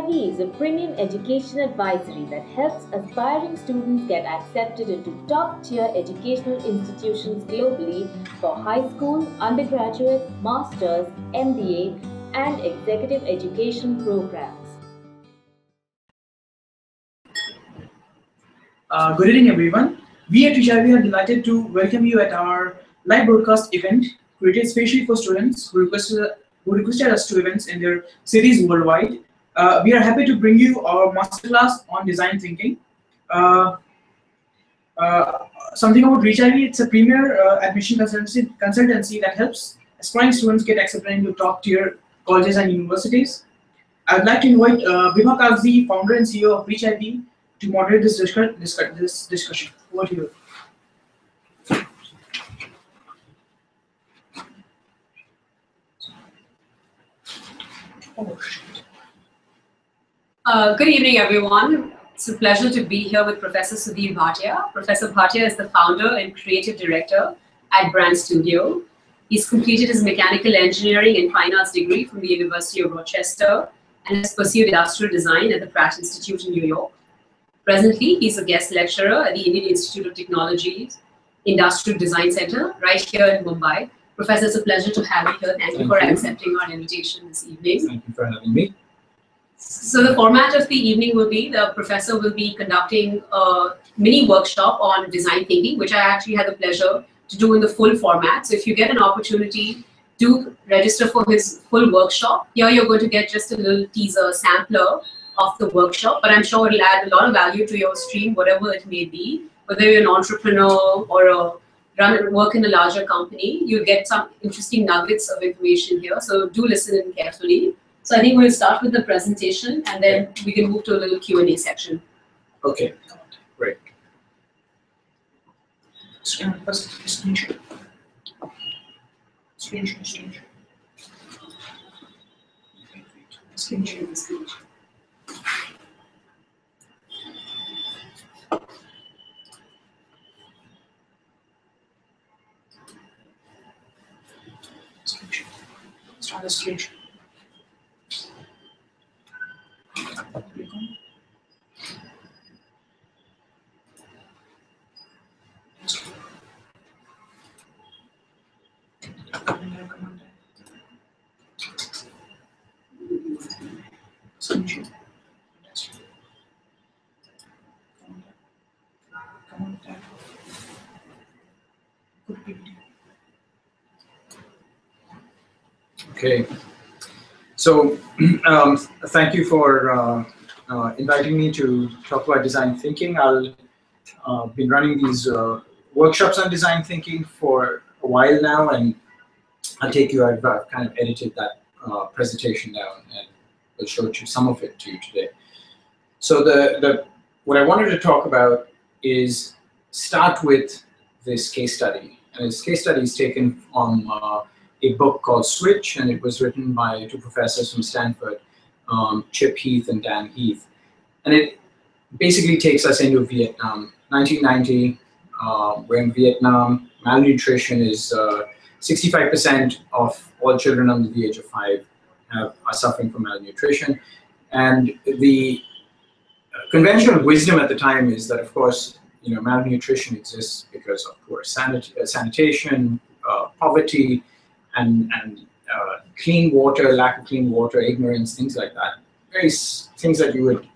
ReachIvy is a premium education advisory that helps aspiring students get accepted into top-tier educational institutions globally for high school, undergraduate, master's, MBA, and executive education programs. Good evening, everyone. We at ReachIvy are delighted to welcome you at our live broadcast event created specially for students who requested us to events in their cities worldwide. We are happy to bring you our masterclass on design thinking. Something about ReachIvy: it's a premier admission consultancy that helps aspiring students get accepted into top-tier colleges and universities. I would like to invite Vibha Kagzi, founder and CEO of ReachIvy, to moderate this discussion. Over to you. Good evening, everyone. It's a pleasure to be here with Professor Sudhir Bhatia. Professor Bhatia is the founder and creative director at bRnd Studio. He's completed his mechanical engineering and fine arts degree from the University of Rochester and has pursued industrial design at the Pratt Institute in New York. Presently, he's a guest lecturer at the Indian Institute of Technology's Industrial Design Center right here in Mumbai. Professor, it's a pleasure to have you here. Thank you for accepting our invitation this evening. Thank you for having me. So the format of the evening will be, the professor will be conducting a mini workshop on design thinking, which I actually had the pleasure to do in the full format. So if you get an opportunity to register for his full workshop, here you're going to get just a little teaser sampler of the workshop, but I'm sure it'll add a lot of value to your stream, whatever it may be. Whether you're an entrepreneur or work in a larger company, you'll get some interesting nuggets of information here. So do listen in carefully. So I think we'll start with the presentation and then we can move to a little Q&A section. Okay, great. Screenshot. Start the screenshot. Okay. So thank you for inviting me to talk about design thinking. I'll been running these workshops on design thinking for a while now, and I'll take you. I've kind of edited that presentation down, and I'll show you some of it to you today. So what I wanted to talk about is start with this case study, and this case study is taken from a book called Switch, and it was written by two professors from Stanford, Chip Heath and Dan Heath. And it basically takes us into Vietnam. 1990, we're in Vietnam. Malnutrition is 65% of all children under the age of 5 are suffering from malnutrition. And the conventional wisdom at the time is that, of course, malnutrition exists because of poor sanitation, poverty, and clean water, lack of clean water, ignorance, things like that. Very things that you would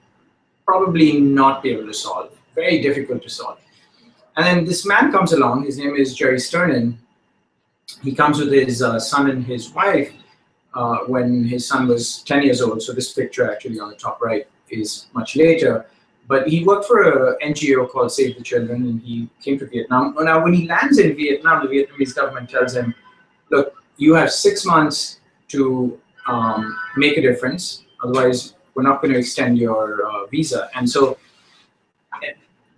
probably not be able to solve, very difficult to solve. And then this man comes along, his name is Jerry Sternin. He comes with his son and his wife when his son was 10 years old. So this picture actually on the top right is much later. But he worked for an NGO called Save the Children, and he came to Vietnam. Now, when he lands in Vietnam, the Vietnamese government tells him, look, you have 6 months to make a difference. Otherwise, we're not going to extend your visa. And so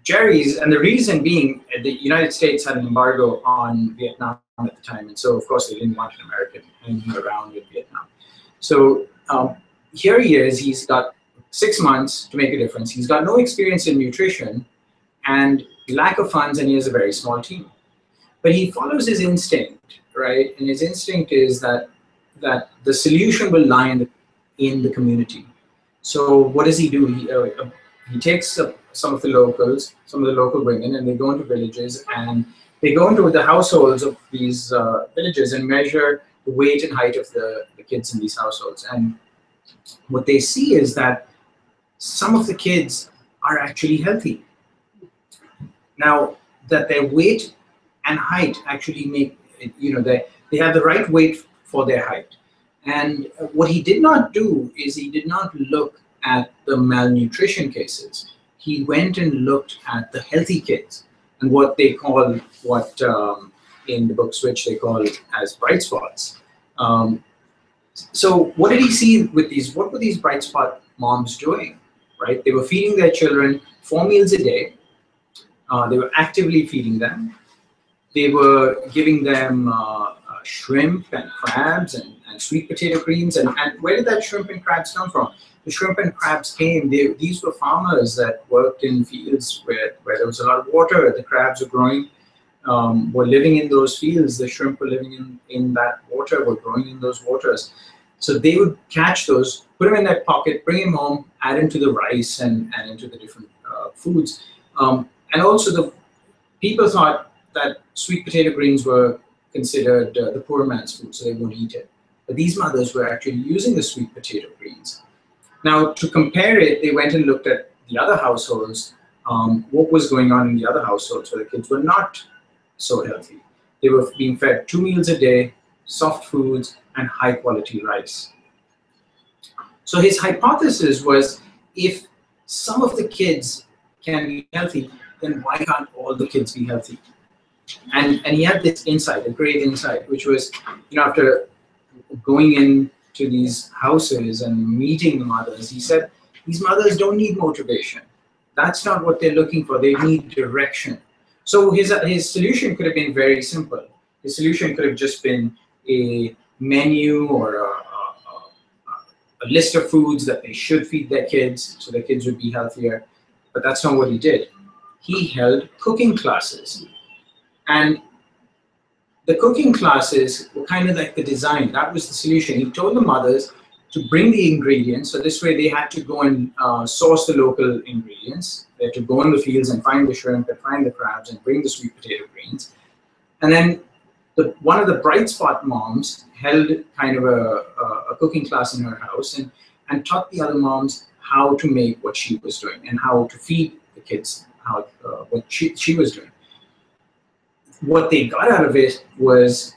Jerry's, and the reason being, the United States had an embargo on Vietnam at the time. And so, of course, they didn't want an American hanging around in Vietnam. So here he is. He's got 6 months to make a difference. He's got no experience in nutrition and lack of funds, and he has a very small team. But he follows his instinct, right? And his instinct is that the solution will lie in the community. So what does he do? He takes some of the locals, some of the local women, and they go into villages, and they go into the households of these villages and measure the weight and height of the kids in these households. And what they see is that some of the kids are actually healthy. Now, that their weight and height actually make, they have the right weight for their height. And what he did not do is he did not look at the malnutrition cases. He went and looked at the healthy kids and what they call, in the book Switch they call as bright spots. So what did he see with these? What were these bright spot moms doing? Right? They were feeding their children 4 meals a day. They were actively feeding them. They were giving them shrimp and crabs and sweet potato greens. And where did that shrimp and crabs come from? The shrimp and crabs came, these were farmers that worked in fields where there was a lot of water. The crabs were growing, were living in those fields. The shrimp were living in that water, were growing in those waters. So they would catch those, put them in their pocket, bring them home, add them to the rice and into the different foods. And also the people thought that sweet potato greens were considered the poor man's food, so they wouldn't eat it. But these mothers were actually using the sweet potato greens. Now, to compare it, they went and looked at the other households, what was going on in the other households where the kids were not so healthy. They were being fed 2 meals a day, soft foods, and high quality rice. So his hypothesis was, if some of the kids can be healthy, then why can't all the kids be healthy? And he had this insight, a great insight, which was, after going into these houses and meeting the mothers, he said, these mothers don't need motivation. That's not what they're looking for. They need direction. So his solution could have been very simple. His solution could have just been a menu or a list of foods that they should feed their kids so their kids would be healthier. But that's not what he did. He held cooking classes. And the cooking classes were kind of like the design. That was the solution. He told the mothers to bring the ingredients. So this way they had to go and source the local ingredients. They had to go in the fields and find the shrimp and find the crabs and bring the sweet potato greens. And then one of the bright spot moms held kind of a cooking class in her house and taught the other moms how to make what she was doing and how to feed the kids, what she was doing. What they got out of it was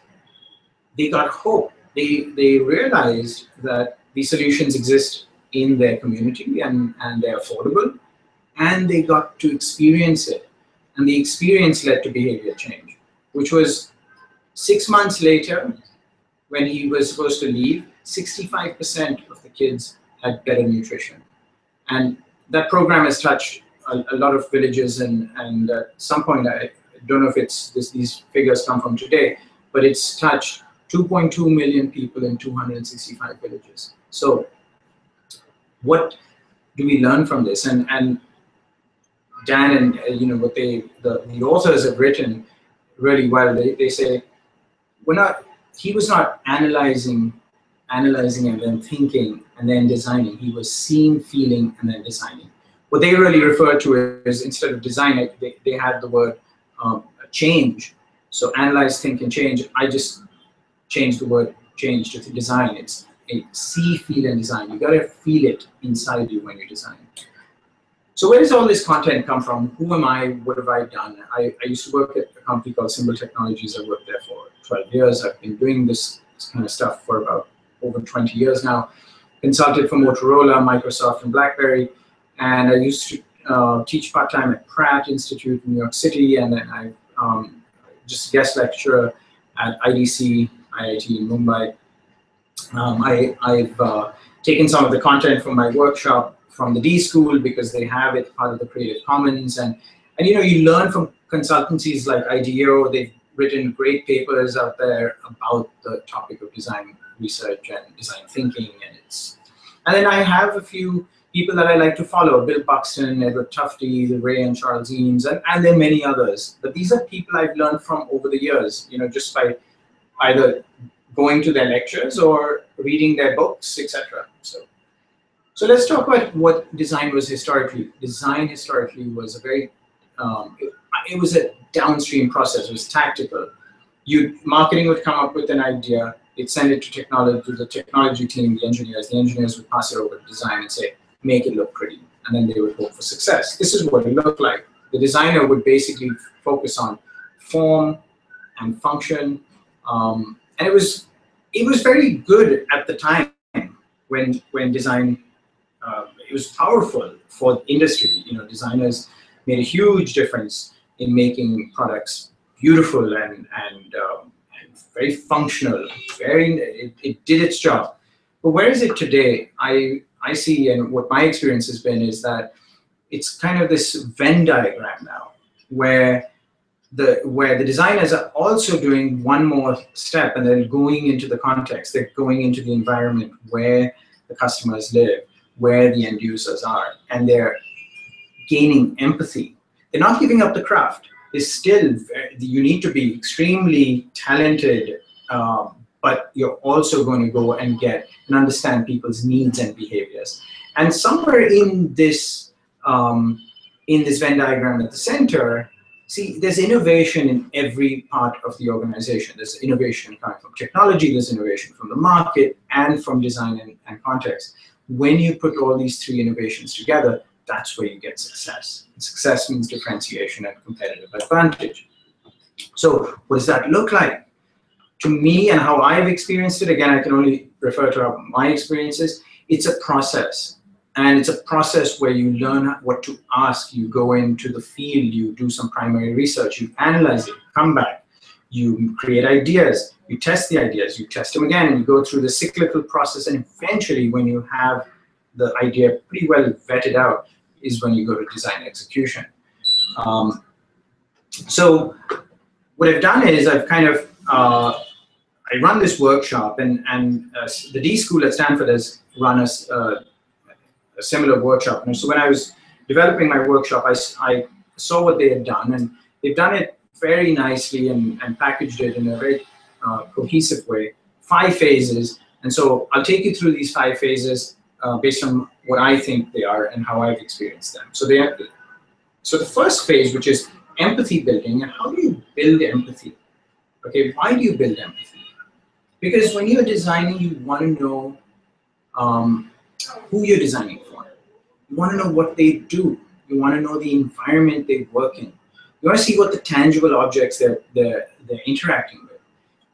they got hope. They realized that these solutions exist in their community and they're affordable, and they got to experience it. And the experience led to behavior change, which was 6 months later, when he was supposed to leave, 65% of the kids had better nutrition. And that program has touched a lot of villages, and at some point, I don't know if these figures come from today, but it's touched 2.2 million people in 265 villages. So what do we learn from this? And Dan and what the authors have written really well. They say he was not analyzing and then thinking and then designing. He was seeing, feeling, and then designing. What they really refer to is, instead of design, they had the word change. So analyze, think, and change. I just changed the word change to design. It's a see, feel, and design. You gotta feel it inside you when you design. So where does all this content come from? Who am I? What have I done? I used to work at a company called Symbol Technologies. I worked there for 12 years. I've been doing this kind of stuff for about over 20 years now. Consulted for Motorola, Microsoft, and BlackBerry. And I used to teach part-time at Pratt Institute in New York City, and then I just guest lecturer at IDC, IIT in Mumbai. I've taken some of the content from my workshop from the D School because they have it part of the Creative Commons, and you learn from consultancies like IDEO. They've written great papers out there about the topic of design research and design thinking, and then I have a few people that I like to follow: Bill Buxton, Edward Tufte, Ray and Charles Eames, and there are many others. But these are people I've learned from over the years, just by either going to their lectures or reading their books, etc. So So let's talk about what design was historically. Design historically was a very, it was a downstream process. It was tactical. Marketing would come up with an idea, it'd send it to the technology team, the engineers would pass it over to design and say, make it look pretty, and then they would hope for success. This is what it looked like. The designer would basically focus on form and function, and it was very good at the time when design, it was powerful for the industry. You know, designers made a huge difference in making products beautiful and very functional. It did its job. But where is it today? I see, and what my experience has been, is that it's kind of this Venn diagram now, where the designers are also doing one more step, and they're going into the context. They're going into the environment where the customers live, where the end users are, and they're gaining empathy. They're not giving up the craft. It's still, you need to be extremely talented, but you're also going to go and get and understand people's needs and behaviors. And somewhere in this Venn diagram at the center, see, there's innovation in every part of the organization. There's innovation coming from technology, there's innovation from the market, and from design and context. When you put all these three innovations together, that's where you get success. And success means differentiation and competitive advantage. So what does that look like? To me, and how I've experienced it, again, I can only refer to my experiences, it's a process. And it's a process where you learn what to ask. You go into the field, you do some primary research, you analyze it, come back, you create ideas, you test the ideas, you test them again, and you go through the cyclical process, and eventually when you have the idea pretty well vetted out is when you go to design execution. So what I've done is I've kind of, I run this workshop, and the D School at Stanford has run a similar workshop. And so when I was developing my workshop, I saw what they had done, and they've done it very nicely and packaged it in a very cohesive way, 5 phases. And so I'll take you through these 5 phases based on what I think they are and how I've experienced them. So the first phase, which is empathy building, and how do you build empathy? Okay, why do you build empathy? Because when you're designing, you want to know who you're designing for. You want to know what they do. You want to know the environment they work in. You want to see what the tangible objects they're interacting with.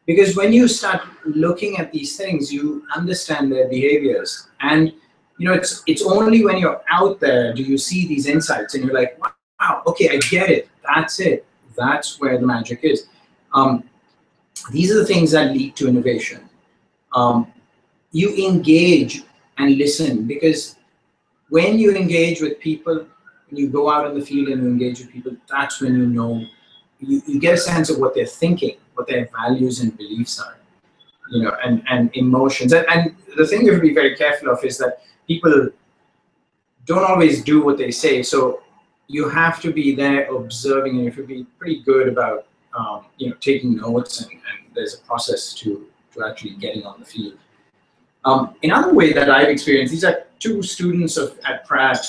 Because when you start looking at these things, you understand their behaviors. And you know, it's only when you're out there do you see these insights, and you're like, wow, okay, I get it. That's it. That's where the magic is. These are the things that lead to innovation. You engage and listen, because when you engage with people, when you go out in the field and you engage with people, that's when you know, you get a sense of what they're thinking, what their values and beliefs are, you know, and emotions. And the thing you have to be very careful of is that people don't always do what they say. So you have to be there observing, and you have to be pretty good about you know, taking notes, and there's a process to actually getting on the field. Another way that I've experienced, these are 2 students at Pratt,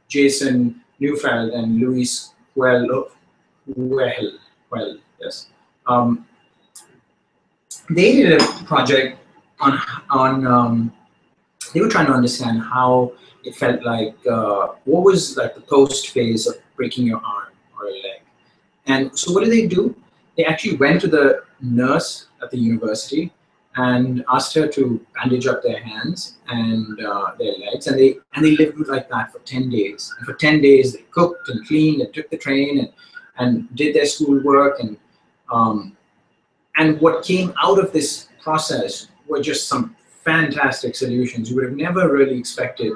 Jason Neufeld and Luis Well, yes. They did a project on they were trying to understand how it felt like, what was like the post phase of breaking your arm or a leg. And so what do? They actually went to the nurse at the university and asked her to bandage up their hands and their legs, and they lived like that for 10 days. And for 10 days, they cooked and cleaned and took the train and did their schoolwork, and what came out of this process were just some fantastic solutions you would have never really expected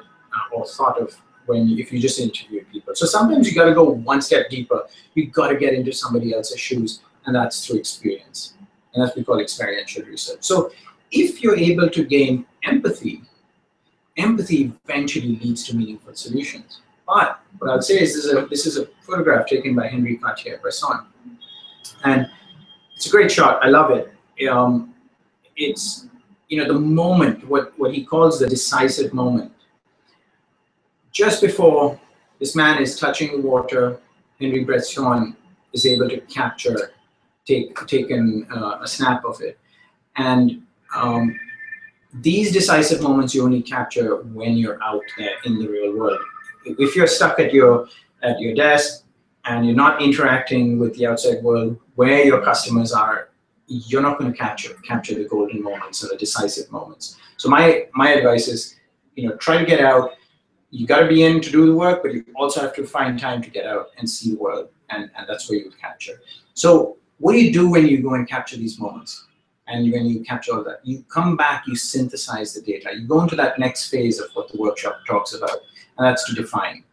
or thought of if you just interviewed people. So sometimes you got to go one step deeper. You got to get into somebody else's shoes, and that's through experience. And that's what we call experiential research. So if you're able to gain empathy, empathy eventually leads to meaningful solutions. But what I'll say is this is a photograph taken by Henri Cartier-Bresson. And it's a great shot. I love it. It's, you know, the moment, what he calls the decisive moment. just before this man is touching the water, Henry Bresson is able to capture, take a snap of it. And these decisive moments you only capture when you're out there in the real world. If you're stuck at your desk and you're not interacting with the outside world where your customers are, you're not going to capture the golden moments or the decisive moments. So my advice is, try to get out. You got to be in to do the work, but you also have to find time to get out and see the world, and that's where you capture. So what do you do when you go and capture these moments? And when you capture all that, you come back, you synthesize the data. You go into that next phase of what the workshop talks about, and that's to define.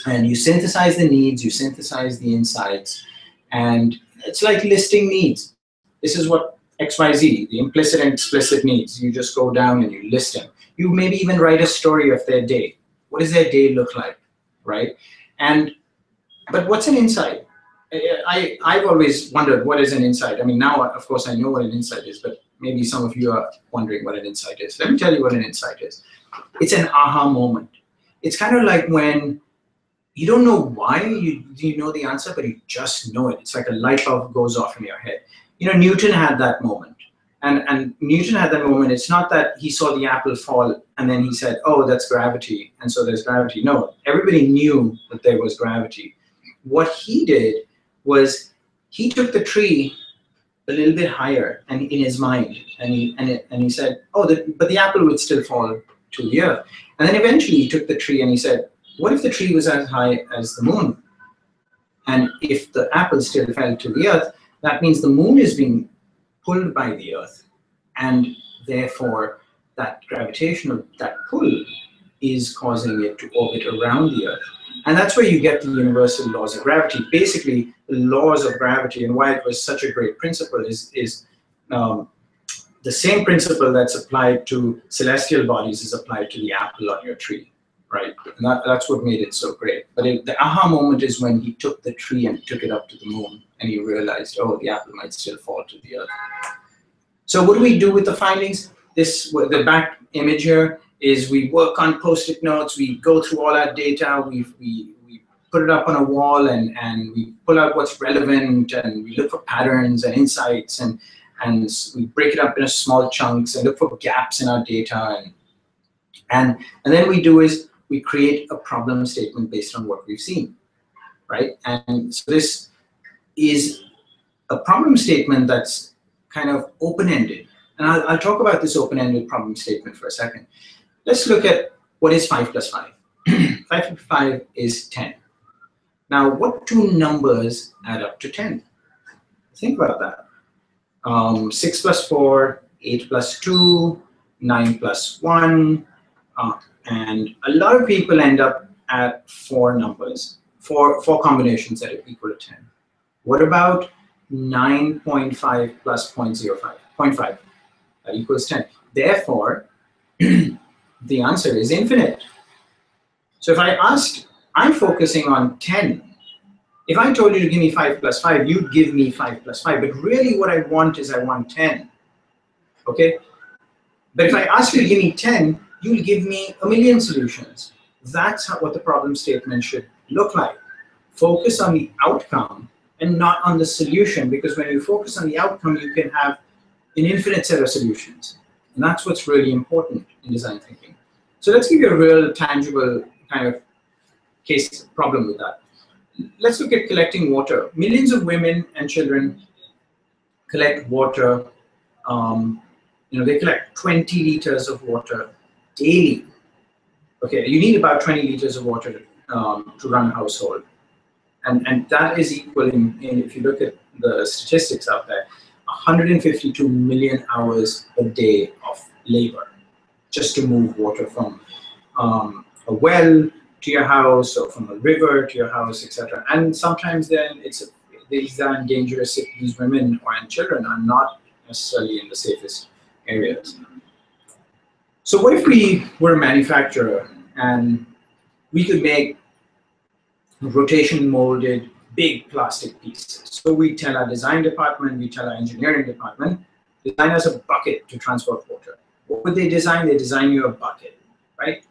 And you synthesize the needs, you synthesize the insights, and it's like listing needs. This is what XYZ, the implicit and explicit needs. You just go down and you list them. You maybe even write a story of their day. What does their day look like, right? But what's an insight? I've always wondered, what is an insight? I mean, now, of course, I know what an insight is, but maybe some of you are wondering what an insight is. Let me tell you what an insight is. It's an aha moment. It's kind of like when you don't know why you know the answer, but you just know it. It's like a light bulb goes off in your head. Newton had that moment. And Newton had that moment. It's not that he saw the apple fall and then he said, oh, that's gravity, and so there's gravity. No, everybody knew that there was gravity. What he did was he took the tree a little bit higher and in his mind, and he said, oh, but the apple would still fall to the earth. And then eventually he took the tree and he said, what if the tree was as high as the moon? And if the apple still fell to the earth, that means the moon is being pulled by the earth, and therefore that pull is causing it to orbit around the earth. And that's where you get the universal laws of gravity. Basically, the laws of gravity, and why it was such a great principle is the same principle that's applied to celestial bodies is applied to the apple on your tree, right? And that's what made it so great. But the aha moment is when he took the tree and took it up to the moon, and he realized, oh, the apple might still fall to the earth. So what do we do with the findings? The back image here is we work on Post-it notes, we go through all our data, we put it up on a wall, and we pull out what's relevant, and we look for patterns and insights, and we break it up into small chunks and look for gaps in our data. And then we do is we create a problem statement based on what we've seen, right? And so this is a problem statement that's kind of open-ended. And I'll talk about this open-ended problem statement for a second. Let's look at what is 5 plus 5. 5 plus 5 is 10. Now, what two numbers add up to 10? Think about that. 6 plus 4, 8 plus 2, 9 plus 1. And a lot of people end up at 4 numbers, four combinations that are equal to 10. What about 9.5 plus 0.05? 0.5. That equals 10. Therefore, the answer is infinite. So if I asked, I'm focusing on 10. If I told you to give me 5 plus 5, you'd give me 5 plus 5. But really what I want is I want 10. Okay? But if I ask you to give me 10, you'll give me a million solutions. That's what the problem statement should look like. Focus on the outcome and not on the solution, because when you focus on the outcome, you can have an infinite set of solutions. And that's what's really important in design thinking. So let's give you a real tangible kind of case problem with that. Let's look at collecting water. Millions of women and children collect water. They collect 20 liters of water daily. Okay, you need about 20 liters of water to run a household. And that is equal in, if you look at the statistics out there, 152 million hours a day of labor just to move water from a well to your house, or from a river to your house, etc. And sometimes then these are dangerous if these women and children are not necessarily in the safest areas. So what if we were a manufacturer and we could make rotation molded big plastic pieces? So we tell our design department, we tell our engineering department, design us a bucket to transport water. What would they design? They design you a bucket, right?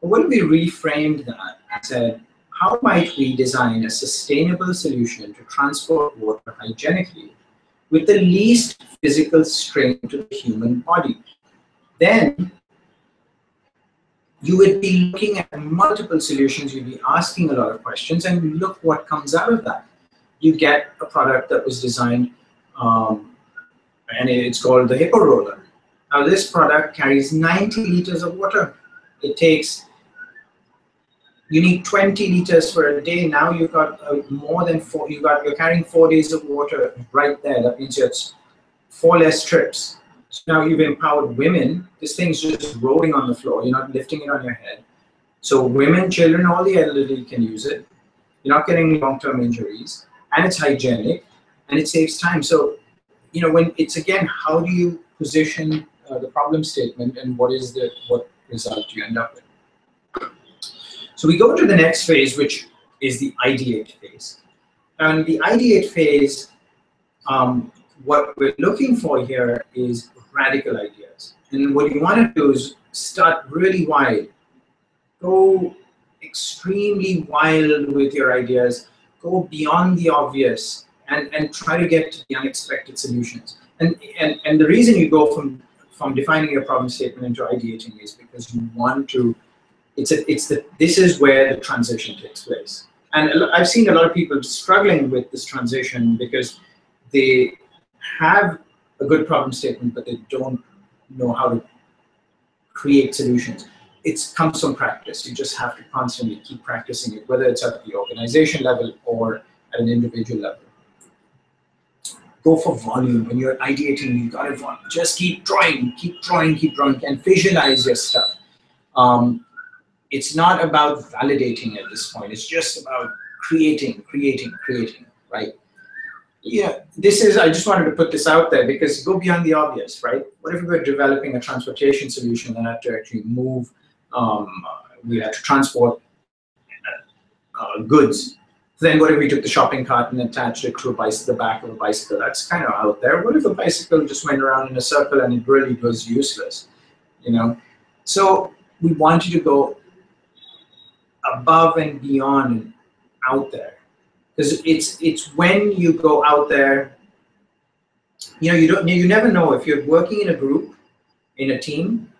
What if we reframed that and said, how might we design a sustainable solution to transport water hygienically with the least physical strain to the human body? Then you would be looking at multiple solutions, you'd be asking a lot of questions, and look what comes out of that. You get a product that was designed, and it's called the Hippo Roller. Now this product carries 90 liters of water. It takes, you need 20 liters for a day. Now you've got more than you're carrying 4 days of water right there. That means it's 4 less trips. So now you've empowered women. This thing's just rolling on the floor. You're not lifting it on your head. So women, children, all the elderly can use it. You're not getting long-term injuries, and it's hygienic, and it saves time. So, when it's, again, how do you position the problem statement, and what result you end up with? So we go to the next phase, which is the ideate phase. And the ideate phase, what we're looking for here is radical ideas. And what you want to do is start really wide. Go extremely wild with your ideas. Go beyond the obvious and try to get to the unexpected solutions. And the reason you go from defining your problem statement into ideating is because you want to, this is where the transition takes place. And I've seen a lot of people struggling with this transition because they have a good problem statement, but they don't know how to create solutions. It comes from practice. You just have to constantly keep practicing it, whether it's at the organization level or at an individual level. Go for volume. When you're ideating, you gotta just keep drawing, and visualize your stuff. It's not about validating at this point. It's just about creating, right? Yeah, I just wanted to put this out there because go beyond the obvious, right? What if we were developing a transportation solution that had to actually move, we had to transport goods. Then what if we took the shopping cart and attached it to the back of a bicycle? That's kind of out there. What if a bicycle just went around in a circle and it really was useless, So we want you to go above and beyond and out there. Because it's when you go out there, you never know if you're working in a group, in a team,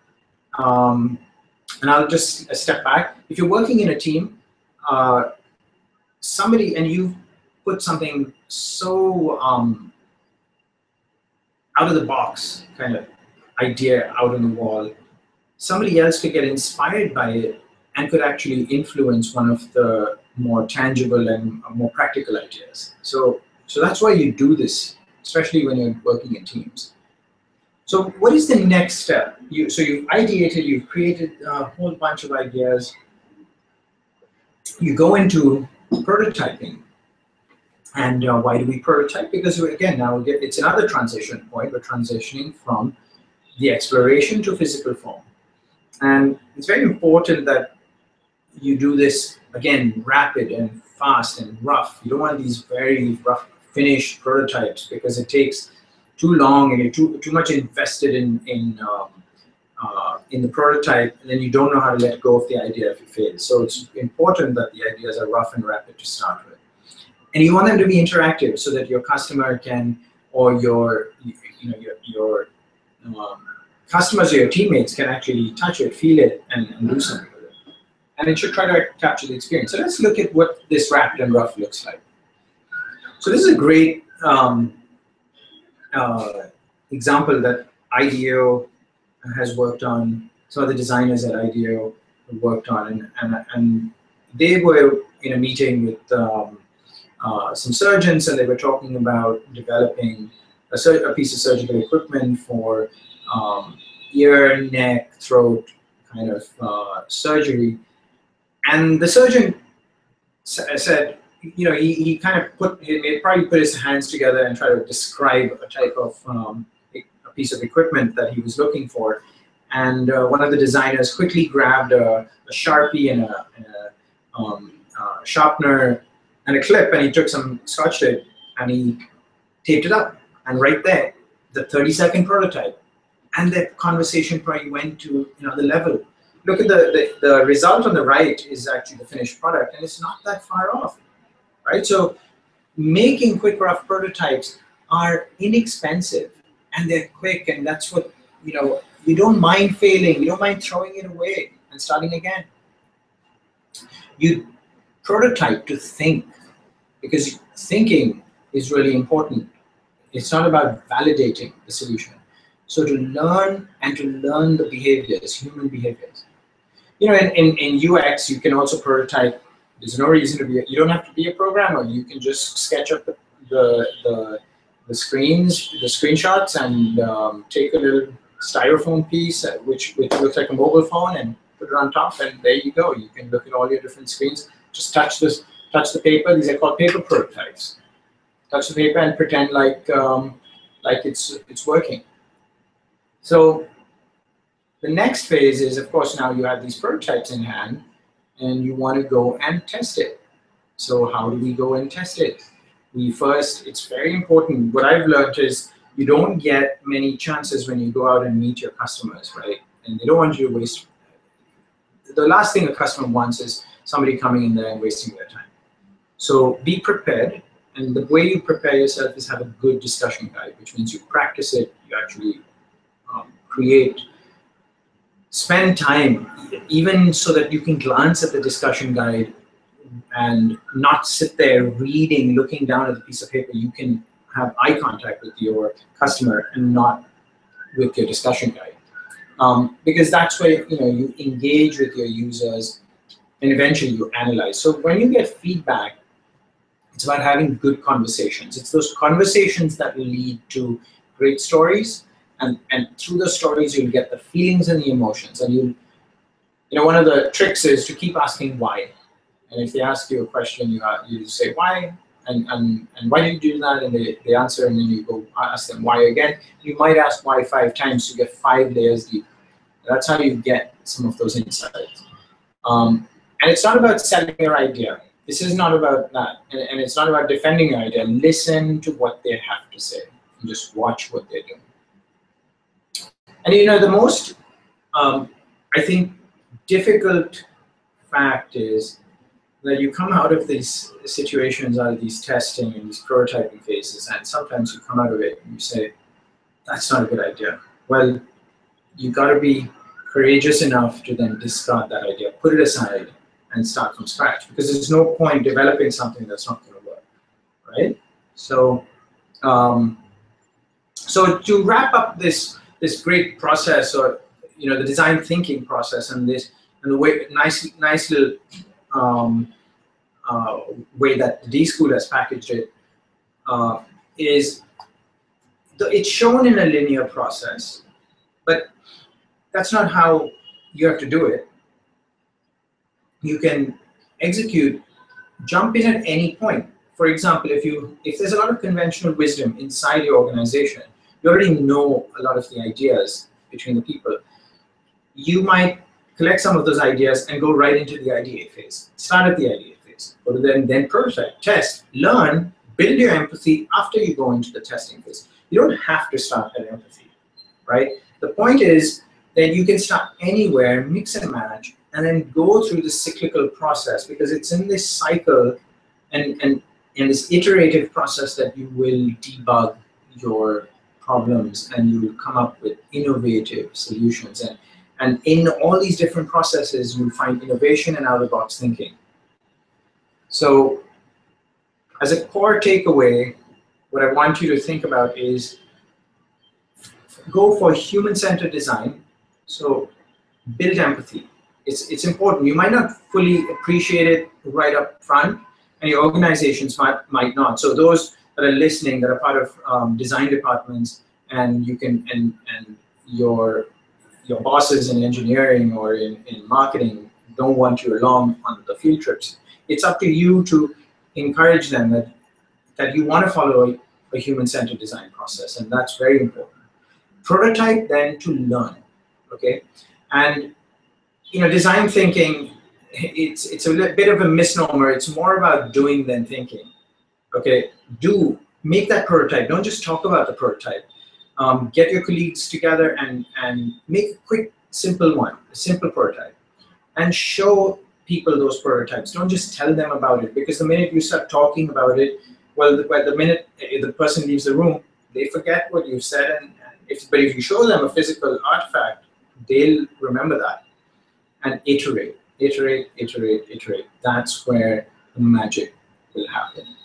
and I'll just step back. If you're working in a team, somebody, and you put something so out of the box kind of idea out on the wall, somebody else could get inspired by it and could actually influence one of the more tangible and more practical ideas. So that's why you do this, especially when you're working in teams. So what is the next step? So you've ideated, you've created a whole bunch of ideas. You go into prototyping. And why do we prototype? Because again, now it's another transition point. We're transitioning from the exploration to physical form. And it's very important that you do this, again, rapid and fast and rough. You don't want these very rough finished prototypes because it takes too long and you're too much invested in the prototype, and then you don't know how to let go of the idea if it fails. So it's important that the ideas are rough and rapid to start with. And you want them to be interactive so that your customer can, or your customers or your teammates can actually touch it, feel it, and do something with it. And it should try to capture the experience. So let's look at what this rapid and rough looks like. So this is a great example that IDEO has worked on. Some of the designers at IDEO have worked on, and they were in a meeting with some surgeons, and they were talking about developing a piece of surgical equipment for ear, neck, throat kind of surgery. And the surgeon said, he kind of probably put his hands together and try to describe a type of a piece of equipment that he was looking for. And one of the designers quickly grabbed a Sharpie and a sharpener and a clip, and he took some Scotch tape and he taped it up. And right there, the 30-second prototype. And that conversation probably went to another level look at the result on the right is actually the finished product, and it's not that far off, right? So making quick rough prototypes are inexpensive and they're quick, and that's what, you don't mind failing, you don't mind throwing it away and starting again. You prototype to think, because thinking is really important. It's not about validating the solution. So to learn the behaviors, human behaviors. In UX, you can also prototype. There's no reason to be, you don't have to be a programmer. You can just sketch up the screenshots and take a little styrofoam piece, which looks like a mobile phone, and put it on top, and there you go. You can look at all your different screens. Just touch the paper. These are called paper prototypes. Touch the paper and pretend like it's working. So the next phase is, of course, now you have these prototypes in hand, and you want to go and test it. So how do we go and test it? It's very important. What I've learned is you don't get many chances when you go out and meet your customers, right? And they don't want you to waste. The last thing a customer wants is somebody coming in there and wasting their time. So be prepared. And the way you prepare yourself is have a good discussion guide, which means you practice it, you actually spend time, even so that you can glance at the discussion guide and not sit there reading, looking down at the piece of paper. You can have eye contact with your customer and not with your discussion guide. Because that's where you engage with your users and eventually you analyze. So when you get feedback, it's about having good conversations. It's those conversations that will lead to great stories, and through those stories you'll get the feelings and the emotions. And one of the tricks is to keep asking why. And if they ask you a question, you say why, and why did you do that? And they answer, and then you go ask them why again. You might ask why 5 times to get 5 layers deep. That's how you get some of those insights. And it's not about selling your idea. This is not about that, and it's not about defending your idea. Listen to what they have to say, and just watch what they're doing. And the most, I think, difficult fact is that you come out of these situations, out of these testing and these prototyping phases, and sometimes you come out of it and you say, that's not a good idea. Well, you got to be courageous enough to then discard that idea, put it aside, and start from scratch, because there's no point developing something that's not going to work, right? So, so to wrap up this great process, or the design thinking process, and the way nice little way that the D School has packaged it, is it's shown in a linear process, but that's not how you have to do it. You can execute, jump in at any point. For example, if there's a lot of conventional wisdom inside your organization, you already know a lot of the ideas between the people. You might collect some of those ideas and go right into the ideate phase. Start at the ideate phase. Go to then prototype, test, learn, build your empathy after you go into the testing phase. You don't have to start at empathy, right? The point is that you can start anywhere, mix and match, and then go through the cyclical process, because it's in this cycle and this iterative process that you will debug your problems, and you will come up with innovative solutions. And in all these different processes, you'll find innovation and out-of-the-box thinking. So as a core takeaway, what I want you to think about is go for human-centered design. So build empathy. It's important. You might not fully appreciate it right up front, and your organizations might not. So those that are listening, that are part of design departments, and you can and your bosses in engineering or in marketing don't want you along on the field trips. It's up to you to encourage them that you want to follow a human-centered design process, and that's very important. Prototype then to learn, okay? And design thinking, it's a bit of a misnomer. It's more about doing than thinking, okay? Make that prototype. Don't just talk about the prototype. Get your colleagues together and make a quick, simple one, a simple prototype. and show people those prototypes. Don't just tell them about it, because the minute you start talking about it, well, the minute the person leaves the room, they forget what you've said. But if you show them a physical artifact, they'll remember that. And iterate, iterate, iterate, iterate. That's where the magic will happen.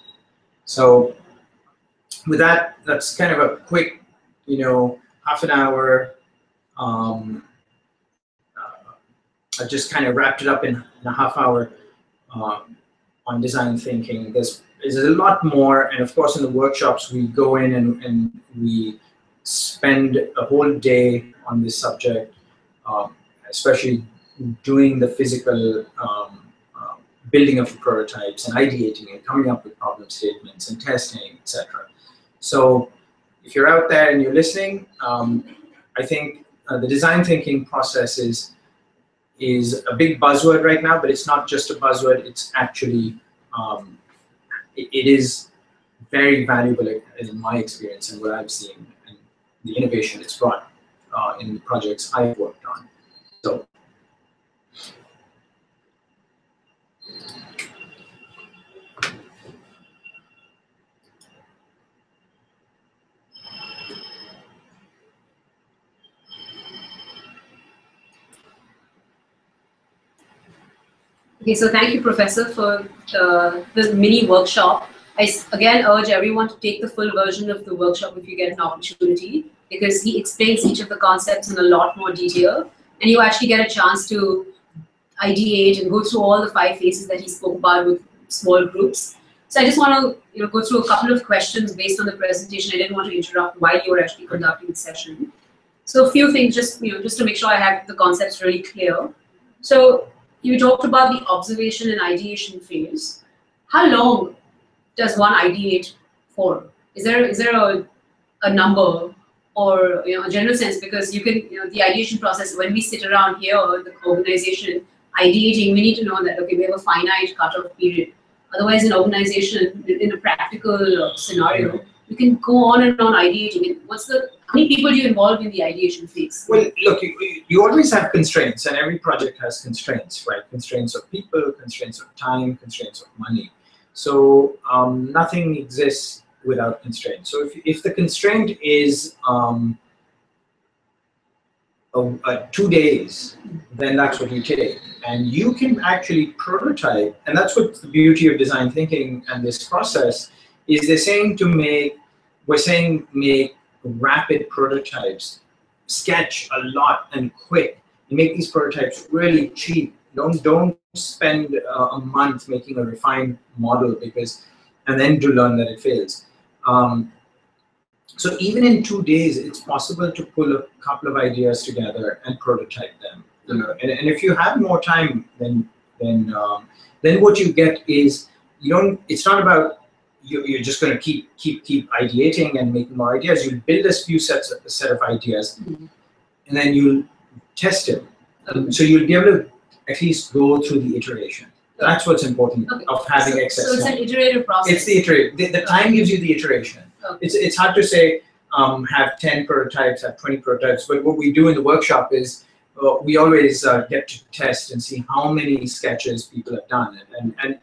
So with that, that's kind of a quick, half an hour. I just kind of wrapped it up in a half hour on design thinking. There's a lot more, and of course in the workshops we go in and we spend a whole day on this subject, especially doing the physical building of the prototypes and ideating and coming up with problem statements and testing, etc. So if you're out there and you're listening, I think the design thinking process is a big buzzword right now, but it's not just a buzzword. It's actually, it is very valuable in my experience and what I've seen and the innovation it's brought in the projects I've worked on. So. Okay, so thank you, Professor, for the mini workshop. I again urge everyone to take the full version of the workshop if you get an opportunity, because he explains each of the concepts in a lot more detail, and you actually get a chance to ideate and go through all the 5 phases that he spoke about with small groups. So I just want to go through a couple of questions based on the presentation. I didn't want to interrupt while you were actually conducting the session. So a few things, just to make sure I have the concepts really clear. So you talked about the observation and ideation phase. How long does one ideate for? Is there a number or a general sense? Because you can the ideation process, when we sit around here in the organization ideating, we need to know that, okay, we have a finite cutoff period. Otherwise, in organization, in a practical scenario, you can go on and on ideating. How many people do you involve in the ideation phase? Well, look, you always have constraints, and every project has constraints, right? Constraints of people, constraints of time, constraints of money. So nothing exists without constraints. So if the constraint is 2 days, then that's what you take. And you can actually prototype, and that's what the beauty of design thinking and this process is. We're saying make rapid prototypes, sketch a lot and quick, and make these prototypes really cheap. Don't spend a month making a refined model and then to learn that it fails. So even in 2 days, it's possible to pull a couple of ideas together and prototype them. And if you have more time, then what you get is it's not about you're just going to keep ideating and making more ideas. You build a set of ideas, and then you'll test them. So you'll be able to at least go through the iteration. That's what's important of having access. So it's an iterative process. It's the iteration. The time gives you the iteration. Okay. It's hard to say have 10 prototypes, have 20 prototypes, but what we do in the workshop is we always get to test and see how many sketches people have done, and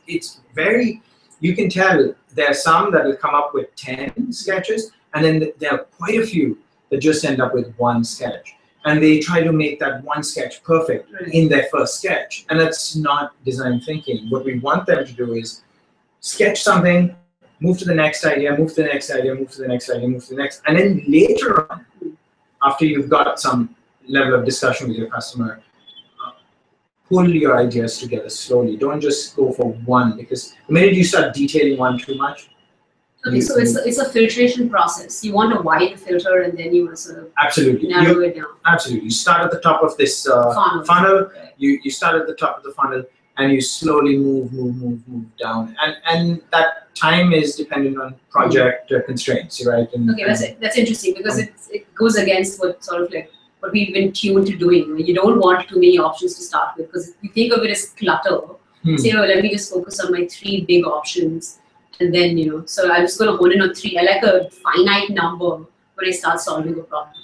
it's very. You can tell there are some that will come up with 10 sketches, and then there are quite a few that just end up with 1 sketch. And they try to make that 1 sketch perfect in their first sketch. And that's not design thinking. What we want them to do is sketch something, move to the next idea, move to the next idea, move to the next idea, move to the next. And then later on, after you've got some level of discussion with your customer, pull your ideas together slowly. Don't just go for one, because the minute you start detailing one too much. Okay, so it's a filtration process. You want a wide filter, and then you want to sort of narrow it down. Absolutely. You start at the top of this funnel. Right. You start at the top of the funnel, and you slowly move down. And that time is dependent on project constraints, right? That's interesting, because it goes against what we've been tuned to doing. You don't want too many options to start with, because if you think of it as clutter, say, let me just focus on my 3 big options, and then so I'm just going to hone in on 3. I like a finite number when I start solving a problem.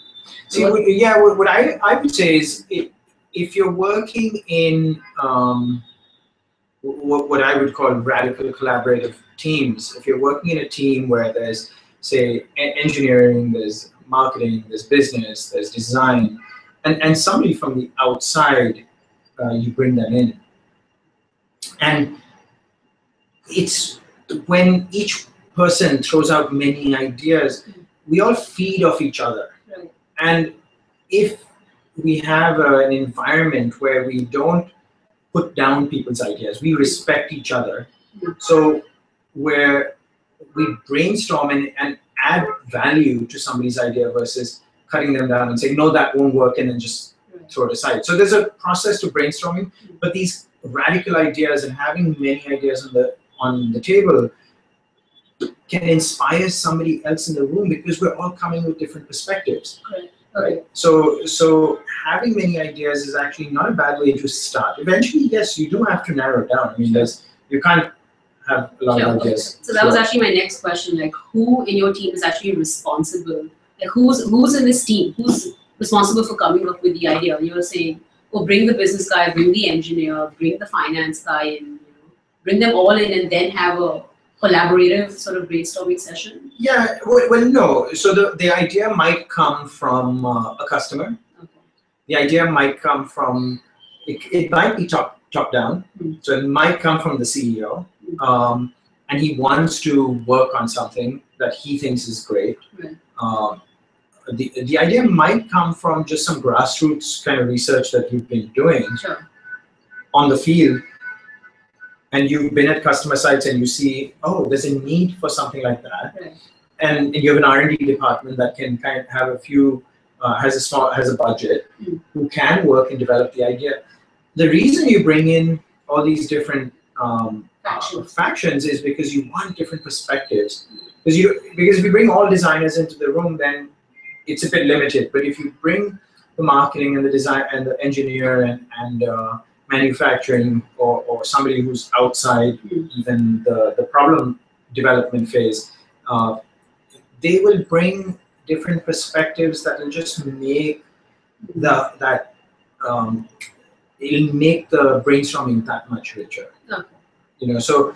See, what I would say is if you're working in what I would call radical collaborative teams, if you're working in a team where there's, say, engineering, there's marketing, there's business, there's design, and somebody from the outside, you bring them in. And it's when each person throws out many ideas, we all feed off each other. Right. And if we have an environment where we don't put down people's ideas, we respect each other. So where we brainstorm and add value to somebody's idea versus cutting them down and saying, no, that won't work, and then just throw it aside. So there's a process to brainstorming, but these radical ideas and having many ideas on the table can inspire somebody else in the room because we're all coming with different perspectives. Right? So having many ideas is actually not a bad way to start. Eventually, yes, you do have to narrow it down. I mean, you can't have a lot of ideas. So that was actually my next question. Like, who in your team is actually responsible? Like, who's in this team? Who's responsible for coming up with the idea? You were saying, oh, bring the business guy, bring the engineer, bring the finance guy in, bring them all in, and then have a collaborative sort of brainstorming session? Yeah, well, no. So the idea might come from a customer. Okay. The idea might come from, it might be top down. So it might come from the CEO. And he wants to work on something that he thinks is great. Right. The idea might come from just some grassroots kind of research that you've been doing on the field. And you've been at customer sites and you see, oh, there's a need for something like that. Right. And you have an R&D department that can kind of have a few, has a budget, who can work and develop the idea. The reason you bring in all these different factions is because you want different perspectives. Because if you bring all designers into the room, then it's a bit limited. But if you bring the marketing and the design and the engineer and manufacturing or somebody who's outside even the problem development phase, they will bring different perspectives that will just make it'll make the brainstorming that much richer. Okay. So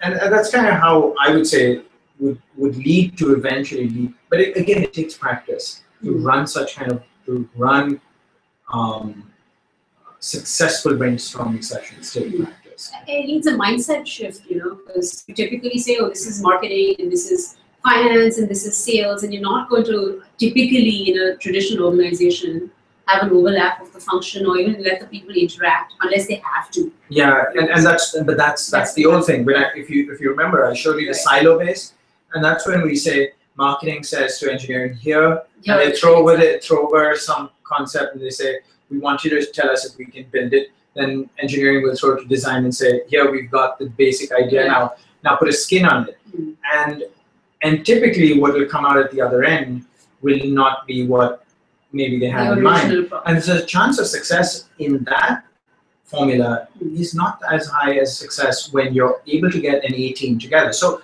and that's kind of how I would say would lead to eventually lead. But again, it takes practice to run successful brainstorming sessions. Take practice. It needs a mindset shift, because you typically say, oh, this is marketing and this is finance and this is sales, and you're not going to typically in a traditional organization have an overlap of the function or even let the people interact unless they have to. Yeah, and that's the old thing. If you remember, I showed you the silo base, and that's when we say marketing says to engineering here, and they throw over some concept and they say, we want you to tell us if we can build it. Then engineering will throw to design and say, here we've got the basic idea now put a skin on it. And typically what will come out at the other end will not be what maybe they have in mind. And the chance of success in that formula is not as high as success when you're able to get an A team together. So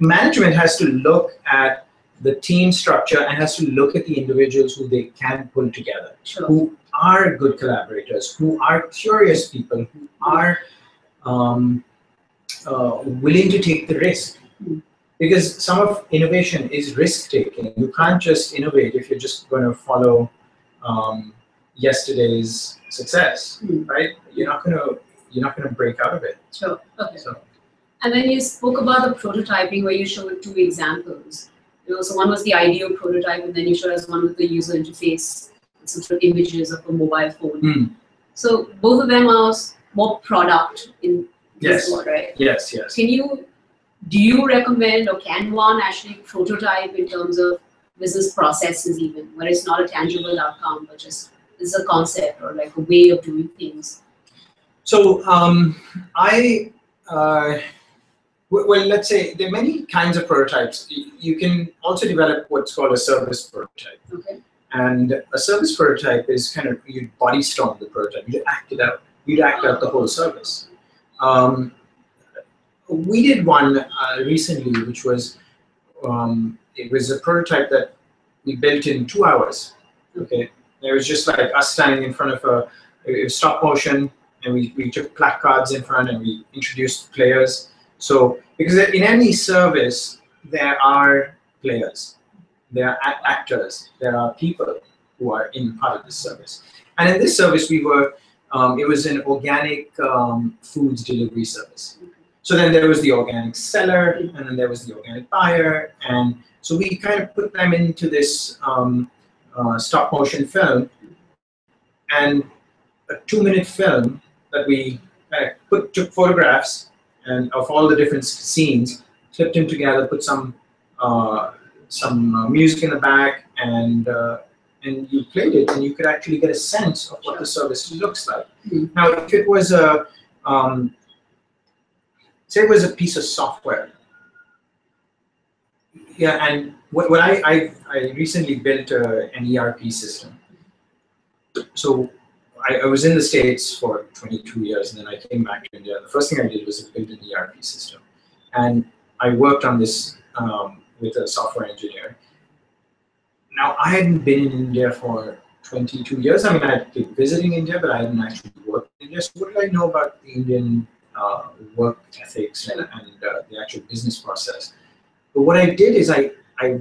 management has to look at the team structure and has to look at the individuals who they can pull together, who are good collaborators, who are curious people, who are willing to take the risk. Because some of innovation is risk-taking. You can't just innovate if you're just going to follow yesterday's success, right? You're not going to break out of it. Sure. Okay. And then you spoke about the prototyping, where you showed 2 examples. So one was the ideal prototype, and then you showed us one with the user interface, some sort of images of a mobile phone. So both of them are more product in this one, right? Yes. Do you recommend, or can one actually prototype in terms of business processes even, where it's not a tangible outcome, but just this is a concept or like a way of doing things? So well, let's say there are many kinds of prototypes. You can also develop what's called a service prototype. Okay. And a service prototype is kind of, you body storm the prototype, you act it out. You'd act out the whole service. We did one recently, which was, it was a prototype that we built in 2 hours. Okay. It was just like us standing in front of a stop motion, and we took placards in front and we introduced players. So because in any service there are players, there are actors, there are people who are in part of this service. And in this service we were, it was an organic foods delivery service. So then there was the organic seller, and then there was the organic buyer, and so we kind of put them into this stop motion film, and a 2-minute film that we took photographs and of all the different scenes, clipped them together, put some music in the back, and you played it, and you could actually get a sense of what the service looks like. Now, if it was say it was a piece of software, yeah, and what I recently built an ERP system. So I was in the States for 22 years, and then I came back to India. The first thing I did was build an ERP system, and I worked on this with a software engineer. Now, I hadn't been in India for 22 years. I mean, I'd been visiting India, but I hadn't actually worked in India. So what did I know about the Indian work ethics and the actual business process? But what I did is I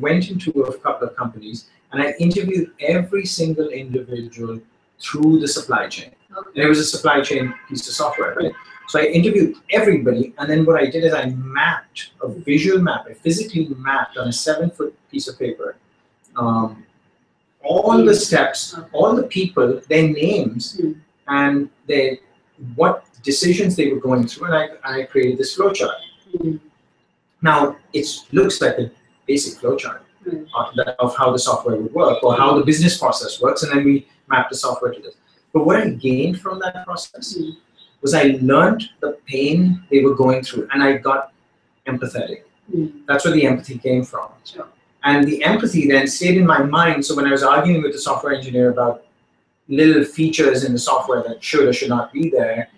went into a couple of companies, and I interviewed every single individual through the supply chain. Okay. And it was a supply chain piece of software, right? So I interviewed everybody, and then what I did is I mapped a visual map. I physically mapped on a 7-foot piece of paper all the steps, all the people, their names, and what decisions they were going through, and I created this flowchart. Now, it looks like a basic flowchart of how the software would work, or how the business process works, and then we mapped the software to this. But what I gained from that process was I learned the pain they were going through, and I got empathetic. That's where the empathy came from. Sure. And the empathy then stayed in my mind, so when I was arguing with the software engineer about little features in the software that should or should not be there,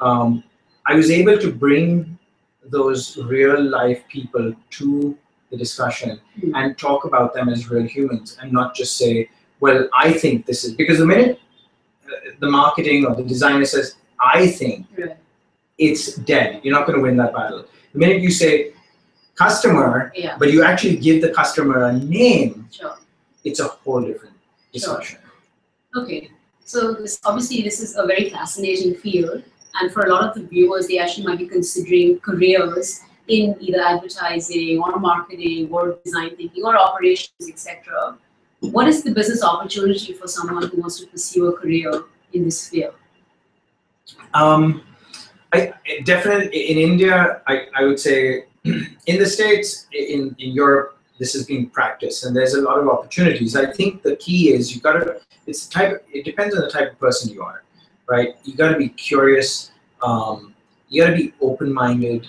I was able to bring those real life people to the discussion and talk about them as real humans, and not just say, well, I think this is, because the minute the marketing or the designer says, I think, it's dead. You're not going to win that battle. The minute you say customer, but you actually give the customer a name, it's a whole different discussion. Okay, so obviously this is a very fascinating field, and for a lot of the viewers, they actually might be considering careers in either advertising or marketing or design thinking or operations, etc. What is the business opportunity for someone who wants to pursue a career in this field? Definitely in India, I would say, in the States, in Europe, this is being practiced, and there's a lot of opportunities. I think the key is it depends on the type of person you are, right? You got to be curious, you got to be open-minded,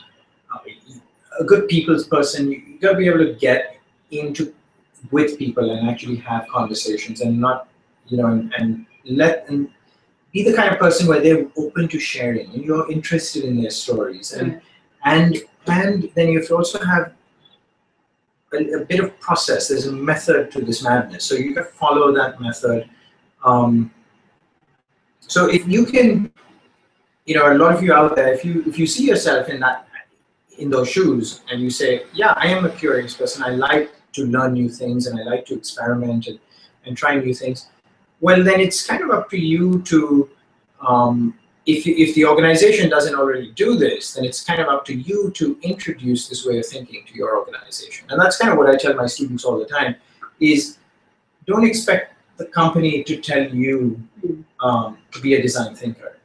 a good people's person. You got to be able to get into with people and actually have conversations, and not, and be the kind of person where they're open to sharing and you're interested in their stories, and then you have to also have a bit of process. There's a method to this madness, so you can follow that method. So if you can, a lot of you out there, if you see yourself in those shoes, and you say, yeah, I am a curious person, I like to learn new things, and I like to experiment and try new things, well, then it's kind of up to you to, if the organization doesn't already do this, then it's kind of up to you to introduce this way of thinking to your organization. And that's kind of what I tell my students all the time, is don't expect the company to tell you to be a design thinker.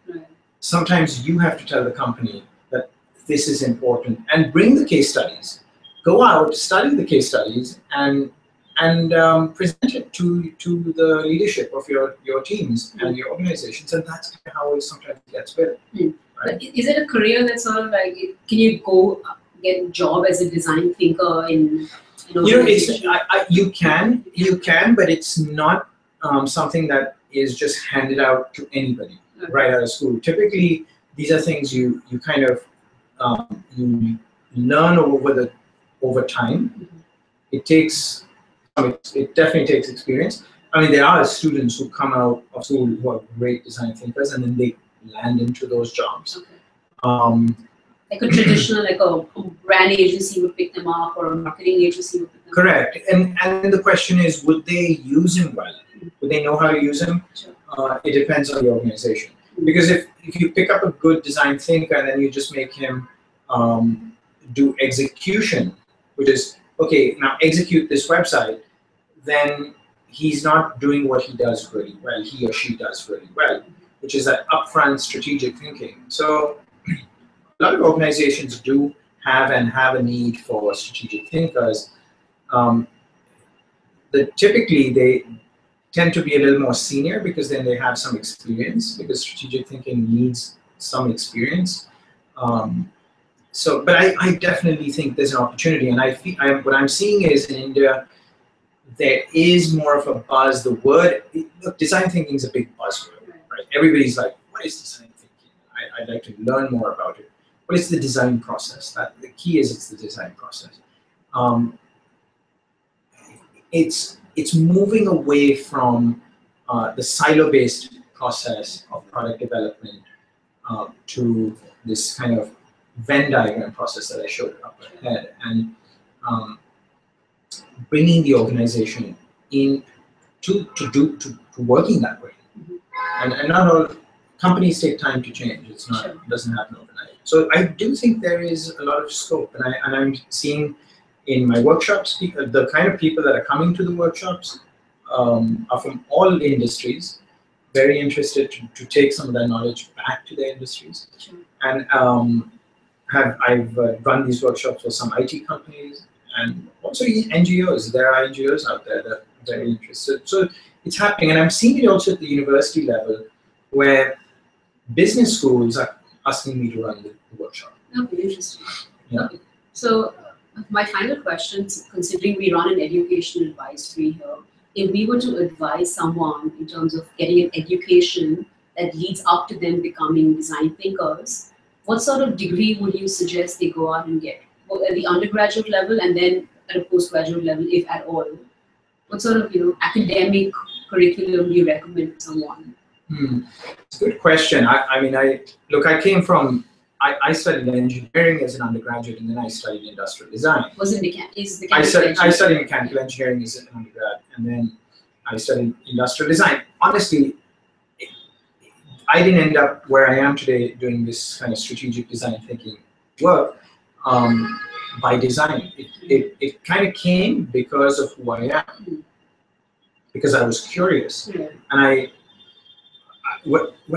Sometimes you have to tell the company that this is important, and bring the case studies. Go out, study the case studies, and present it to the leadership of your teams and your organizations, and that's kind of how it sometimes gets built. Right? Is it a career that's sort of like, can you go get a job as a design thinker in? You can, but it's not something that is just handed out to anybody right out of school. Typically, these are things you kind of you learn over time. It definitely takes experience, I mean, there are students who come out of school who are great design thinkers, and then they land into those jobs. Okay. Like a traditional, like a brand agency would pick them up, or a marketing agency would pick them Correct. And the question is, would they use him well? Would they know how to use him? Sure. It depends on the organization. Because if you pick up a good design thinker and then you just make him do execution, which is, okay, now execute this website, then he's not doing what he does really well, he or she does really well, which is that upfront strategic thinking. So a lot of organizations do have a need for strategic thinkers. Typically, they tend to be a little more senior because then they have some experience, because strategic thinking needs some experience. But I definitely think there's an opportunity, and what I'm seeing is in India, there is more of a buzz. The word, look, design thinking is a big buzzword, right? Everybody's like, what is design thinking? I'd like to learn more about it. What is the design process? The key is it's the design process. It's moving away from the silo-based process of product development to this kind of Venn diagram process that I showed up ahead, and bringing the organization in to working that way. And not all companies take time to change. It's not, it doesn't happen overnight. So I do think there is a lot of scope, and I'm seeing in my workshops, the kind of people that are coming to the workshops are from all industries, very interested to take some of that knowledge back to their industries. Sure. And I've run these workshops for some IT companies and also NGOs. There are NGOs out there that are very interested. So it's happening, and I'm seeing it also at the university level, where business schools are asking me to run the workshop. Okay, interesting. Yeah. Okay. So my final question, considering we run an educational advisory here, if we were to advise someone in terms of getting an education that leads up to them becoming design thinkers, what sort of degree would you suggest they go out and get? Both at the undergraduate level and then at a postgraduate level, if at all? What sort of academic curriculum do you recommend to someone? It's a good question. I came from, I studied engineering as an undergraduate, and then I studied industrial design. Was it I studied mechanical engineering as an undergrad, and then I studied industrial design. Honestly, I didn't end up where I am today doing this kind of strategic design thinking work by design. It kind of came because of who I am, because I was curious, and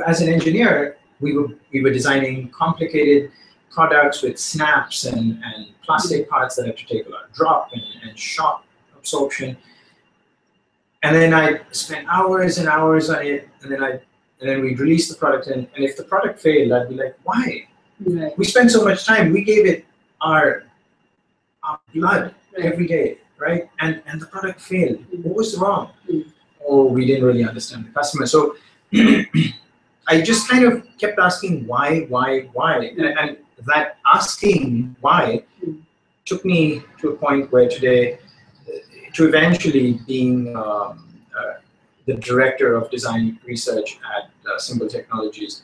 as an engineer, we were designing complicated products with snaps and plastic parts that had to take a lot of drop and shock absorption. And then I spent hours and hours on it, and then we'd release the product, and if the product failed, I'd be like, why? Right. We spent so much time, we gave it our blood every day, right? And the product failed. What was wrong? Or we didn't really understand the customer. So I just kind of kept asking why, and that asking why took me to a point where today, to eventually being the director of design research at Symbol Technologies,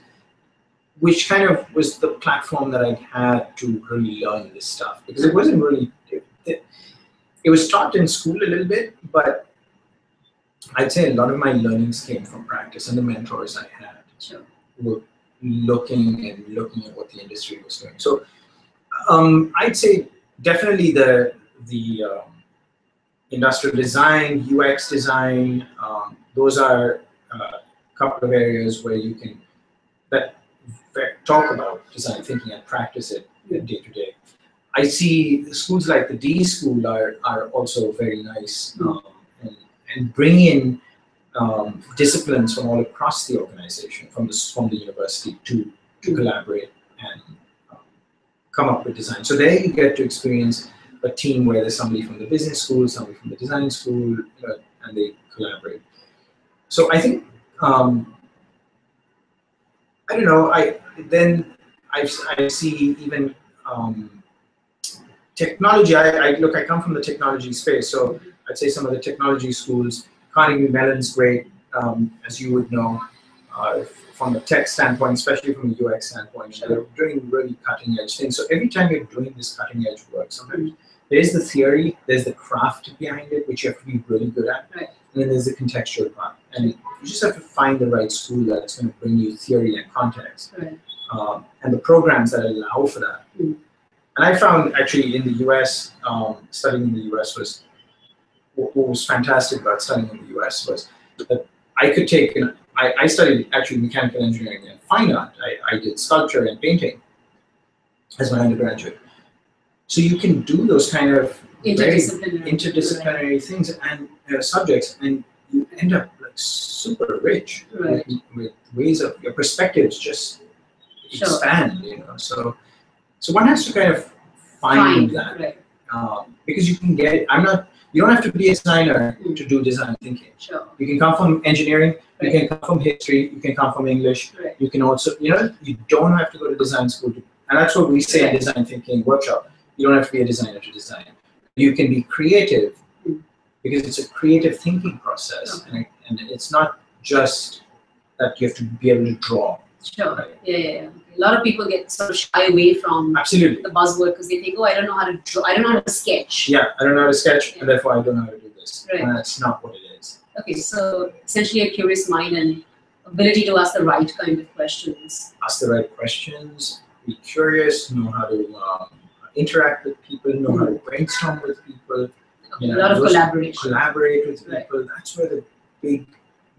which kind of was the platform that I had to really learn this stuff, because it wasn't really, it was taught in school a little bit, but I'd say a lot of my learnings came from practice and the mentors I had. Sure. Were looking at what the industry was doing. So I'd say definitely the industrial design, UX design, those are a couple of areas where you can talk about design thinking and practice it day to day. I see schools like the D School are also very nice and bring in disciplines from all across the organization, from the university to collaborate and come up with design. So there you get to experience a team where there's somebody from the business school, somebody from the design school, and they collaborate. So I think, I don't know, I see even technology. I come from the technology space, so I'd say some of the technology schools Carnegie Mellon's great, as you would know, from a tech standpoint, especially from a UX standpoint. They're doing really cutting edge things. So every time you're doing this cutting edge work, sometimes there's the theory, there's the craft behind it, which you have to be really good at. Right. And then there's the contextual part. And you just have to find the right school that's going to bring you theory and context. Right. And the programs that allow for that. And I found actually in the US, studying in the US was, what was fantastic about studying in the US was that I could take, I studied actually mechanical engineering and fine art. I did sculpture and painting as my undergraduate. So you can do those kind of interdisciplinary things and subjects, and you end up like super rich with ways of your perspectives just expand, you know. So one has to kind of find that, because you can get it. You don't have to be a designer to do design thinking. Sure. You can come from engineering, you can come from history, you can come from English. You can also, you know, you don't have to go to design school and that's what we say in design thinking workshop. You don't have to be a designer to design. You can be creative because it's a creative thinking process, and it's not just that you have to be able to draw. Sure. Right? Yeah. A lot of people get sort of shy away from the buzzword because they think, oh, I don't know how to draw, I don't know how to sketch. Yeah, I don't know how to sketch, and therefore I don't know how to do this. Right. And that's not what it is. Okay, so essentially a curious mind and ability to ask the right kind of questions. Ask the right questions, be curious, know how to interact with people, know how to brainstorm with people. A lot of collaboration. Collaborate with people. That's where the big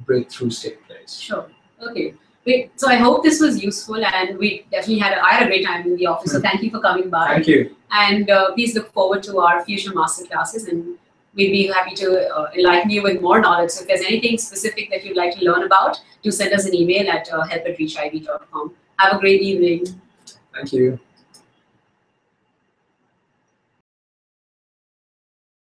breakthroughs take place. Sure. Okay. Great. So I hope this was useful, and we definitely I had a great time in the office. So thank you for coming by. Thank you. And please look forward to our future masterclasses, and we'd be happy to enlighten you with more knowledge. So if there's anything specific that you'd like to learn about, do send us an email at help@reachivy.com. Have a great evening. Thank you.